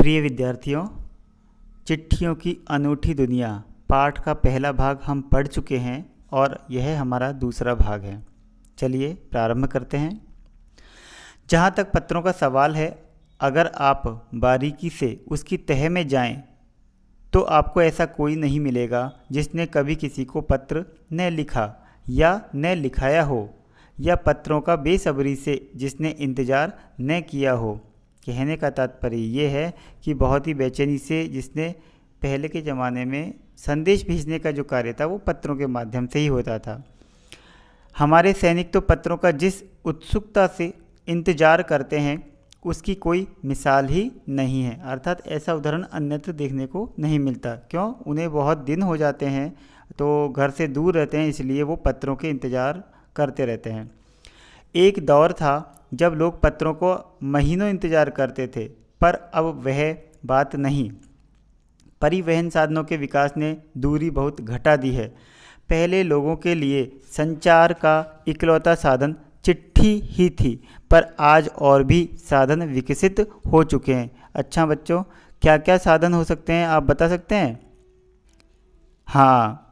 प्रिय विद्यार्थियों, चिट्ठियों की अनूठी दुनिया पाठ का पहला भाग हम पढ़ चुके हैं और यह हमारा दूसरा भाग है। चलिए प्रारंभ करते हैं। जहाँ तक पत्रों का सवाल है, अगर आप बारीकी से उसकी तह में जाएं, तो आपको ऐसा कोई नहीं मिलेगा जिसने कभी किसी को पत्र न लिखा या न लिखाया हो, या पत्रों का बेसब्री से जिसने इंतज़ार न किया हो। कहने का तात्पर्य ये है कि बहुत ही बेचैनी से जिसने पहले के ज़माने में संदेश भेजने का जो कार्य था वो पत्रों के माध्यम से ही होता था। हमारे सैनिक तो पत्रों का जिस उत्सुकता से इंतज़ार करते हैं उसकी कोई मिसाल ही नहीं है। अर्थात ऐसा उदाहरण अन्यत्र देखने को नहीं मिलता। क्यों? उन्हें बहुत दिन हो जाते हैं, तो घर से दूर रहते हैं, इसलिए वो पत्रों के इंतज़ार करते रहते हैं। एक दौर था जब लोग पत्रों को महीनों इंतज़ार करते थे, पर अब वह बात नहीं। परिवहन साधनों के विकास ने दूरी बहुत घटा दी है। पहले लोगों के लिए संचार का इकलौता साधन चिट्ठी ही थी, पर आज और भी साधन विकसित हो चुके हैं। अच्छा बच्चों, क्या क्या साधन हो सकते हैं, आप बता सकते हैं? हाँ,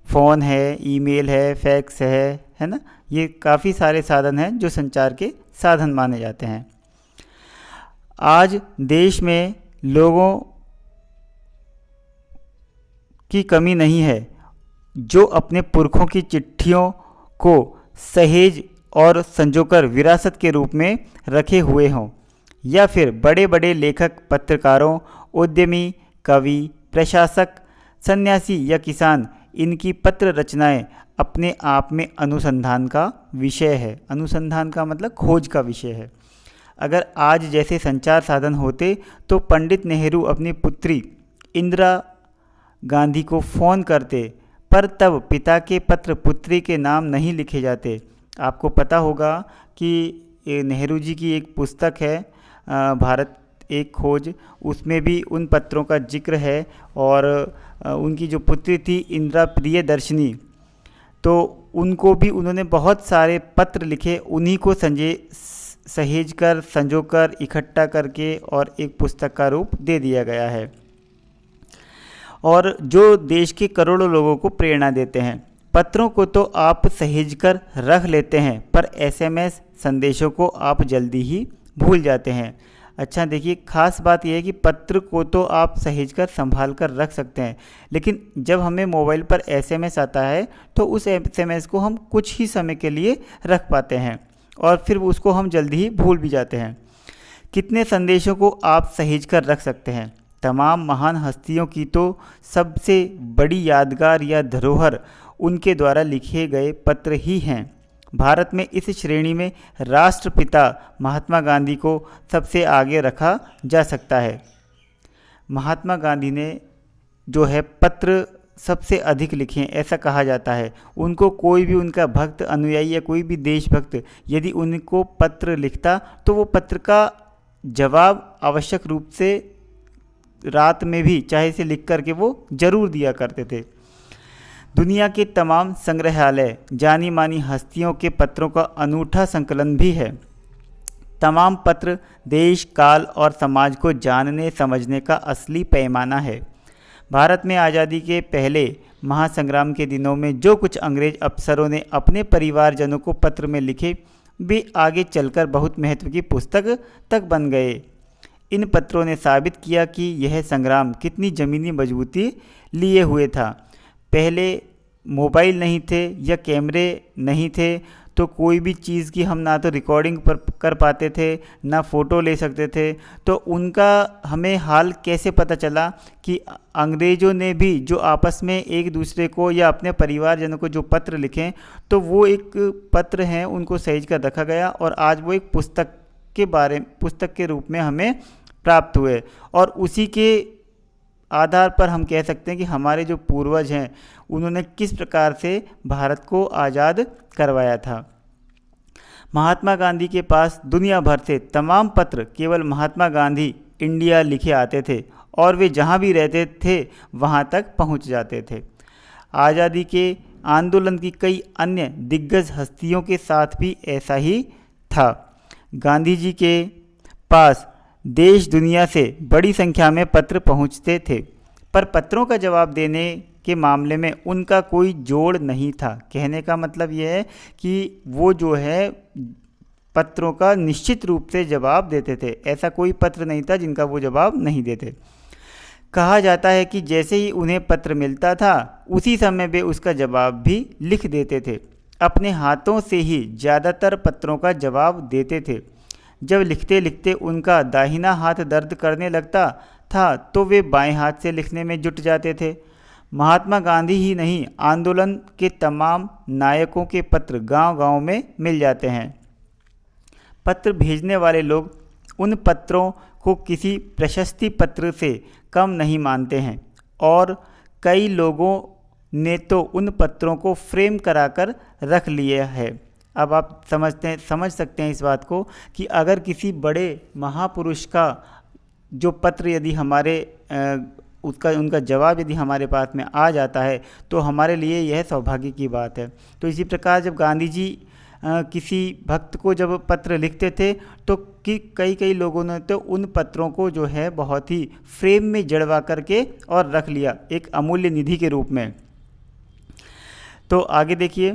फ़ोन है, ईमेल है, फैक्स है ना। ये काफ़ी सारे साधन हैं जो संचार के साधन माने जाते हैं। आज देश में लोगों की कमी नहीं है जो अपने पुरखों की चिट्ठियों को सहेज और संजोकर विरासत के रूप में रखे हुए हों, या फिर बड़े बड़े लेखक, पत्रकारों, उद्यमी, कवि, प्रशासक, सन्यासी या किसान, इनकी पत्र रचनाएं अपने आप में अनुसंधान का विषय है। अनुसंधान का मतलब खोज का विषय है। अगर आज जैसे संचार साधन होते तो पंडित नेहरू अपनी पुत्री इंदिरा गांधी को फ़ोन करते, पर तब पिता के पत्र पुत्री के नाम नहीं लिखे जाते। आपको पता होगा कि नेहरू जी की एक पुस्तक है, भारत एक खोज, उसमें भी उन पत्रों का जिक्र है। और उनकी जो पुत्री थी इंदिरा प्रियदर्शनी, तो उनको भी उन्होंने बहुत सारे पत्र लिखे, उन्हीं को सहेज कर, संजोकर, इकट्ठा करके और एक पुस्तक का रूप दे दिया गया है, और जो देश के करोड़ों लोगों को प्रेरणा देते हैं। पत्रों को तो आप सहेज कर रख लेते हैं, पर एसएमएस संदेशों को आप जल्दी ही भूल जाते हैं। अच्छा देखिए, ख़ास बात यह है कि पत्र को तो आप सहेज कर संभाल कर रख सकते हैं, लेकिन जब हमें मोबाइल पर एसएमएस आता है तो उस एसएमएस को हम कुछ ही समय के लिए रख पाते हैं और फिर उसको हम जल्दी ही भूल भी जाते हैं। कितने संदेशों को आप सहेज कर रख सकते हैं? तमाम महान हस्तियों की तो सबसे बड़ी यादगार या धरोहर उनके द्वारा लिखे गए पत्र ही हैं। भारत में इस श्रेणी में राष्ट्रपिता महात्मा गांधी को सबसे आगे रखा जा सकता है। महात्मा गांधी ने जो है पत्र सबसे अधिक लिखे हैं, ऐसा कहा जाता है। उनको कोई भी उनका भक्त, अनुयायी या कोई भी देशभक्त यदि उनको पत्र लिखता तो वो पत्र का जवाब आवश्यक रूप से रात में भी चाहे से लिख करके वो ज़रूर दिया करते थे। दुनिया के तमाम संग्रहालय जानी मानी हस्तियों के पत्रों का अनूठा संकलन भी है। तमाम पत्र देश, काल और समाज को जानने समझने का असली पैमाना है। भारत में आज़ादी के पहले महासंग्राम के दिनों में जो कुछ अंग्रेज अफसरों ने अपने परिवारजनों को पत्र में लिखे, वे आगे चलकर बहुत महत्व की पुस्तक तक बन गए। इन पत्रों ने साबित किया कि यह संग्राम कितनी ज़मीनी मजबूती लिए हुए था। पहले मोबाइल नहीं थे या कैमरे नहीं थे, तो कोई भी चीज़ की हम ना तो रिकॉर्डिंग पर कर पाते थे, ना फ़ोटो ले सकते थे। तो उनका हमें हाल कैसे पता चला कि अंग्रेज़ों ने भी जो आपस में एक दूसरे को या अपने परिवारजनों को जो पत्र लिखे, तो वो एक पत्र हैं, उनको सहेज कर रखा गया और आज वो एक पुस्तक के रूप में हमें प्राप्त हुए। और उसी के आधार पर हम कह सकते हैं कि हमारे जो पूर्वज हैं उन्होंने किस प्रकार से भारत को आज़ाद करवाया था। महात्मा गांधी के पास दुनिया भर से तमाम पत्र केवल महात्मा गांधी इंडिया लिखे आते थे और वे जहाँ भी रहते थे वहाँ तक पहुँच जाते थे। आज़ादी के आंदोलन की कई अन्य दिग्गज हस्तियों के साथ भी ऐसा ही था। गांधी जी के पास देश दुनिया से बड़ी संख्या में पत्र पहुंचते थे, पर पत्रों का जवाब देने के मामले में उनका कोई जोड़ नहीं था। कहने का मतलब यह है कि वो जो है पत्रों का निश्चित रूप से जवाब देते थे, ऐसा कोई पत्र नहीं था जिनका वो जवाब नहीं देते। कहा जाता है कि जैसे ही उन्हें पत्र मिलता था उसी समय वे उसका जवाब भी लिख देते थे। अपने हाथों से ही ज़्यादातर पत्रों का जवाब देते थे। जब लिखते लिखते उनका दाहिना हाथ दर्द करने लगता था तो वे बाएं हाथ से लिखने में जुट जाते थे। महात्मा गांधी ही नहीं, आंदोलन के तमाम नायकों के पत्र गांव-गांव में मिल जाते हैं। पत्र भेजने वाले लोग उन पत्रों को किसी प्रशस्ति पत्र से कम नहीं मानते हैं और कई लोगों ने तो उन पत्रों को फ्रेम कराकर रख लिया है। अब आप समझ सकते हैं इस बात को कि अगर किसी बड़े महापुरुष का जो पत्र यदि हमारे उनका जवाब यदि हमारे पास में आ जाता है तो हमारे लिए यह सौभाग्य की बात है। तो इसी प्रकार जब गांधी जी किसी भक्त को जब पत्र लिखते थे तो कई लोगों ने तो उन पत्रों को जो है बहुत ही फ्रेम में जड़वा करके और रख लिया एक अमूल्य निधि के रूप में। तो आगे देखिए,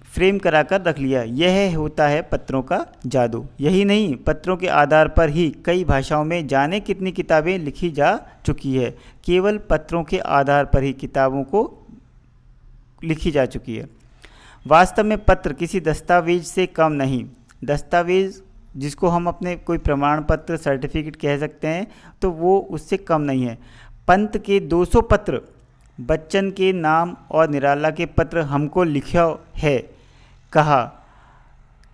फ्रेम कराकर रख लिया, यह होता है पत्रों का जादू। यही नहीं, पत्रों के आधार पर ही कई भाषाओं में जाने कितनी किताबें लिखी जा चुकी है। केवल पत्रों के आधार पर ही किताबों को लिखी जा चुकी है। वास्तव में पत्र किसी दस्तावेज से कम नहीं। दस्तावेज जिसको हम अपने कोई प्रमाण पत्र, सर्टिफिकेट कह सकते हैं, तो वो उससे कम नहीं है। पंत के 200 पत्र, बच्चन के नाम और निराला के पत्र हमको लिखा है कहा,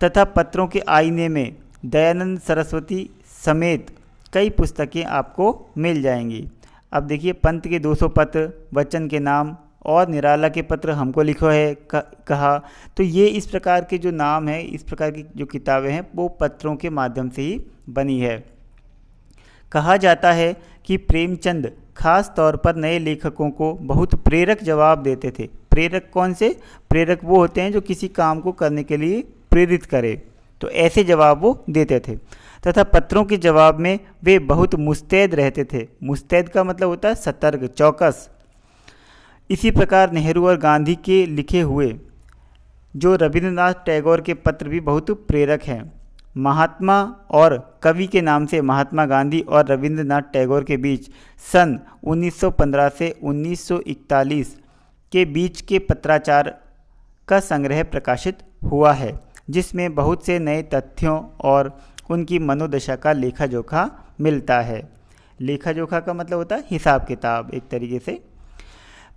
तथा पत्रों के आईने में दयानंद सरस्वती समेत कई पुस्तकें आपको मिल जाएंगी। अब देखिए, पंत के 200 पत्र, बच्चन के नाम और निराला के पत्र हमको लिखो है कहा, तो ये इस प्रकार के जो नाम है, इस प्रकार की जो किताबें हैं वो पत्रों के माध्यम से ही बनी है। कहा जाता है कि प्रेमचंद खास तौर पर नए लेखकों को बहुत प्रेरक जवाब देते थे। प्रेरक कौन से? प्रेरक वो होते हैं जो किसी काम को करने के लिए प्रेरित करे, तो ऐसे जवाब वो देते थे। तथा पत्रों के जवाब में वे बहुत मुस्तैद रहते थे। मुस्तैद का मतलब होता है सतर्क, चौकस। इसी प्रकार नेहरू और गांधी के लिखे हुए जो रविंद्रनाथ टैगोर के पत्र भी बहुत प्रेरक हैं। महात्मा और कवि के नाम से महात्मा गांधी और रविंद्रनाथ टैगोर के बीच सन 1915 से 1941 के बीच के पत्राचार का संग्रह प्रकाशित हुआ है, जिसमें बहुत से नए तथ्यों और उनकी मनोदशा का लेखा जोखा मिलता है। लेखा जोखा का मतलब होता है हिसाब किताब एक तरीके से।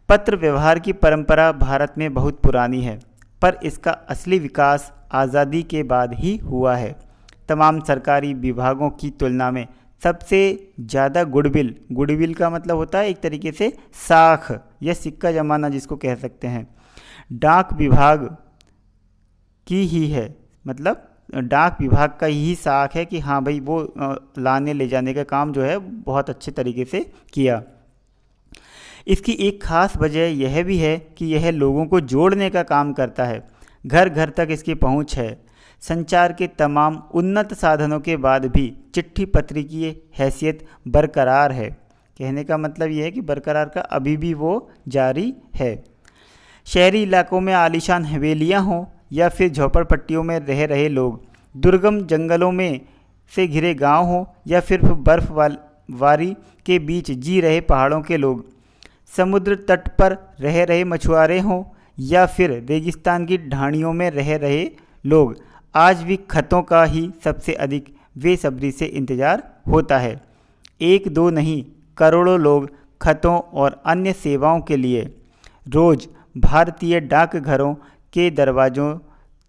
पत्र व्यवहार की परंपरा भारत में बहुत पुरानी है, पर इसका असली विकास आज़ादी के बाद ही हुआ है। तमाम सरकारी विभागों की तुलना में सबसे ज़्यादा गुडविल का मतलब होता है एक तरीके से साख या सिक्का जमाना जिसको कह सकते हैं, डाक विभाग की ही है। मतलब डाक विभाग का ही साख है कि हाँ भाई वो लाने ले जाने का काम जो है बहुत अच्छे तरीके से किया। इसकी एक ख़ास वजह यह भी है कि यह लोगों को जोड़ने का काम करता है। घर घर तक इसकी पहुंच है। संचार के तमाम उन्नत साधनों के बाद भी चिट्ठी पत्री की हैसियत बरकरार है। कहने का मतलब यह है कि बरकरार का अभी भी वो जारी है। शहरी इलाकों में आलीशान हवेलियां हों या फिर झोपड़पट्टियों में रह रहे लोग, दुर्गम जंगलों में से घिरे गांव हों या फिर बर्फबारी के बीच जी रहे पहाड़ों के लोग, समुद्र तट पर रह रहे मछुआरे हों या फिर रेगिस्तान की ढाणियों में रह रहे लोग, आज भी खतों का ही सबसे अधिक बेसब्री से इंतज़ार होता है। एक दो नहीं, करोड़ों लोग खतों और अन्य सेवाओं के लिए रोज़ भारतीय डाकघरों के दरवाज़ों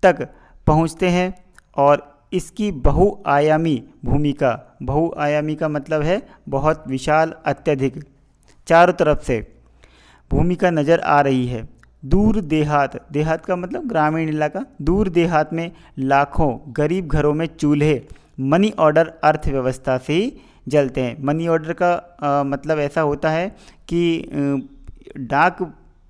तक पहुंचते हैं और इसकी बहुआयामी का मतलब है बहुत विशाल, अत्यधिक, चारों तरफ से भूमिका नज़र आ रही है। दूर देहात का मतलब ग्रामीण इलाका, दूर देहात में लाखों गरीब घरों में चूल्हे मनी ऑर्डर अर्थव्यवस्था से ही जलते हैं। मनी ऑर्डर का मतलब ऐसा होता है कि डाक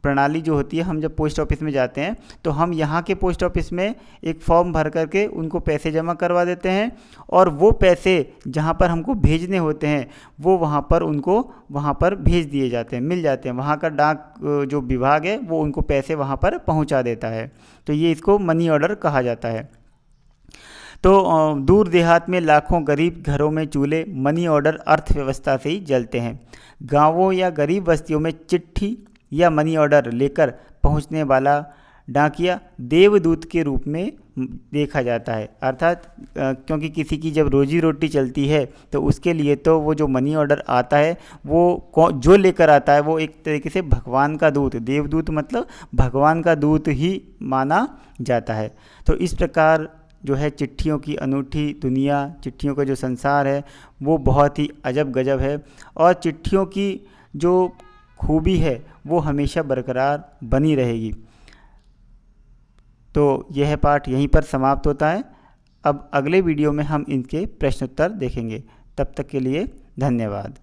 प्रणाली जो होती है, हम जब पोस्ट ऑफिस में जाते हैं तो हम यहाँ के पोस्ट ऑफिस में एक फॉर्म भर करके उनको पैसे जमा करवा देते हैं, और वो पैसे जहाँ पर हमको भेजने होते हैं वो वहाँ पर उनको वहाँ पर भेज दिए जाते हैं, मिल जाते हैं। वहाँ का डाक जो विभाग है वो उनको पैसे वहाँ पर पहुँचा देता है। तो ये इसको मनी ऑर्डर कहा जाता है। तो दूर देहात में लाखों गरीब घरों में चूल्हे मनी ऑर्डर अर्थव्यवस्था से ही जलते हैं। गांवों या गरीब बस्तियों में चिट्ठी या मनी ऑर्डर लेकर पहुंचने वाला डाकिया देवदूत के रूप में देखा जाता है। अर्थात क्योंकि किसी की जब रोजी रोटी चलती है तो उसके लिए तो वो जो मनी ऑर्डर आता है वो जो लेकर आता है वो एक तरीके से भगवान का दूत, देवदूत मतलब भगवान का दूत ही माना जाता है। तो इस प्रकार जो है चिट्ठियों की अनूठी दुनिया, चिट्ठियों का जो संसार है वो बहुत ही अजब गजब है, और चिट्ठियों की जो खूबी है वो हमेशा बरकरार बनी रहेगी। तो यह पाठ यहीं पर समाप्त होता है। अब अगले वीडियो में हम इनके प्रश्नोत्तर देखेंगे। तब तक के लिए धन्यवाद।